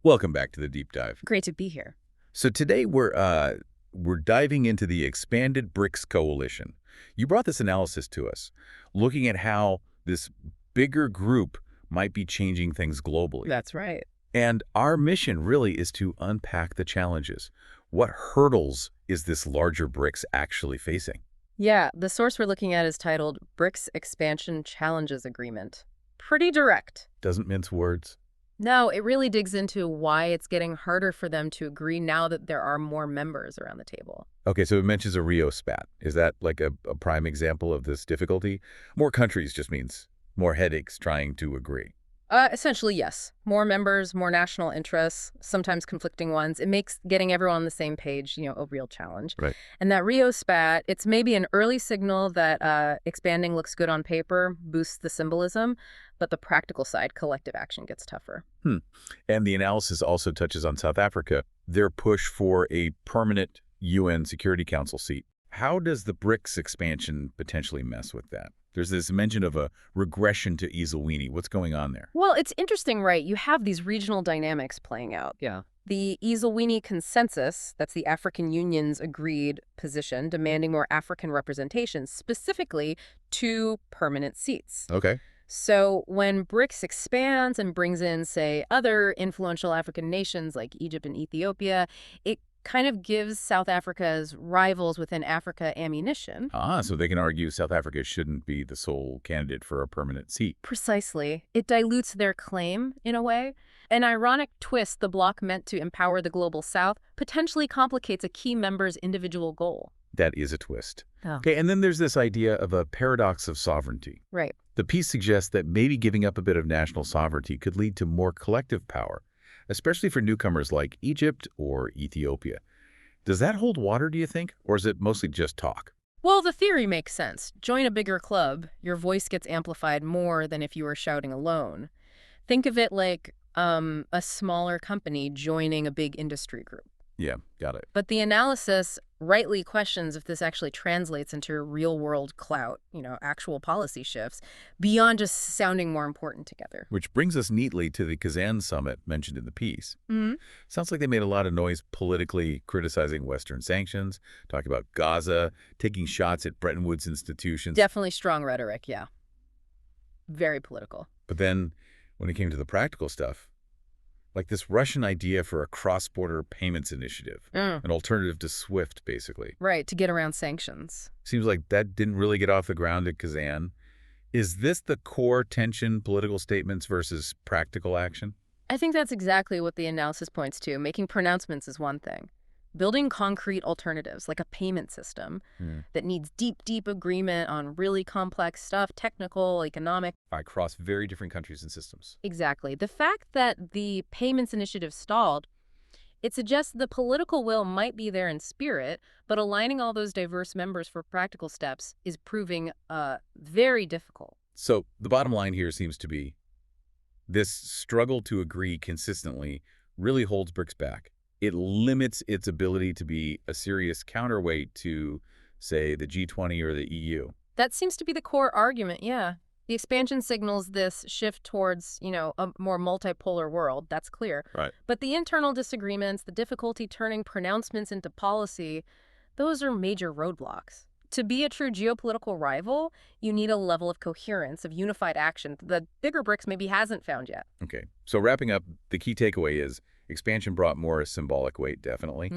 Welcome back to the deep dive. Great to be here. So today we're diving into the expanded Brics coalition. You brought this analysis to us, looking at how this bigger group might be changing things globally. That's right. And our mission really is to unpack the challenges. What hurdles is this larger Brics actually facing? Yeah, the source we're looking at is titled Brics Expansion Challenges Agreement. Pretty direct. Doesn't mince words. No, it really digs into why it's getting harder for them to agree now that there are more members around the table. Okay, so it mentions a Rio spat. Is that like a prime example of this difficulty? More countries just means more headaches trying to agree. Essentially, yes. More members, more national interests, sometimes conflicting ones. It makes getting everyone on the same page, a real challenge. Right. And that Rio spat, it's maybe an early signal that expanding looks good on paper, boosts the symbolism, but the practical side, collective action, gets tougher. And the analysis also touches on South Africa, their push for a permanent UN Security Council seat. How does the Brics expansion potentially mess with that? There's this mention of a regression to Eswatini. What's going on there? Well, it's interesting, right? You have these regional dynamics playing out. Yeah. The Eswatini Consensus, that's the African Union's agreed position, demanding more African representation, specifically 2 permanent seats. Okay. So when Brics expands and brings in, say, other influential African nations like Egypt and Ethiopia, it kind of gives South Africa's rivals within Africa ammunition. So they can argue South Africa shouldn't be the sole candidate for a permanent seat. Precisely. It dilutes their claim, in a way. An ironic twist the bloc meant to empower the global South potentially complicates a key member's individual goal. That is a twist. Oh. Okay, and then there's this idea of a paradox of sovereignty. Right. The piece suggests that maybe giving up a bit of national sovereignty could lead to more collective power, especially for newcomers like Egypt or Ethiopia. Does that hold water, do you think, or is it mostly just talk? Well, the theory makes sense. Join a bigger club, your voice gets amplified more than if you were shouting alone. Think of it like a smaller company joining a big industry group. Yeah, got it. But the analysis rightly questions if this actually translates into real-world clout, actual policy shifts, beyond just sounding more important together. Which brings us neatly to the Kazan summit mentioned in the piece. Sounds like they made a lot of noise politically criticizing Western sanctions, talking about Gaza, taking shots at Bretton Woods institutions. Definitely strong rhetoric, yeah. Very political. But then when it came to the practical stuff, like this Russian idea for a cross-border payments initiative, an alternative to SWIFT, basically. Right, to get around sanctions. Seems like that didn't really get off the ground at Kazan. Is this the core tension, political statements versus practical action? I think that's exactly what the analysis points to. Making pronouncements is one thing. Building concrete alternatives, like a payment system that needs deep, deep agreement on really complex stuff, technical, economic. Across very different countries and systems. Exactly. The fact that the payments initiative stalled, it suggests the political will might be there in spirit, but aligning all those diverse members for practical steps is proving very difficult. So the bottom line here seems to be this struggle to agree consistently really holds Brics back. It limits its ability to be a serious counterweight to, say, the G20 or the EU. That seems to be the core argument, yeah. The expansion signals this shift towards, a more multipolar world, that's clear. Right. But the internal disagreements, the difficulty turning pronouncements into policy, those are major roadblocks. To be a true geopolitical rival, you need a level of coherence, of unified action that bigger Brics maybe hasn't found yet. Okay. So wrapping up, the key takeaway is expansion brought more symbolic weight, definitely.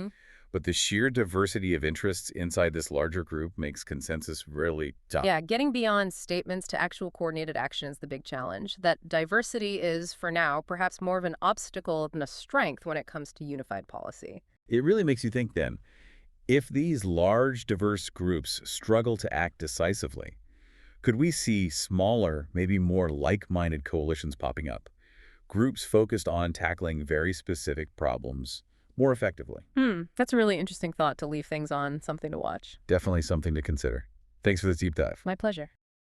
But the sheer diversity of interests inside this larger group makes consensus really tough. Yeah, getting beyond statements to actual coordinated action is the big challenge. That diversity is, for now, perhaps more of an obstacle than a strength when it comes to unified policy. It really makes you think then, if these large, diverse groups struggle to act decisively, could we see smaller, maybe more like-minded coalitions popping up? Groups focused on tackling very specific problems more effectively. That's a really interesting thought to leave things on, something to watch. Definitely something to consider. Thanks for this deep dive. My pleasure.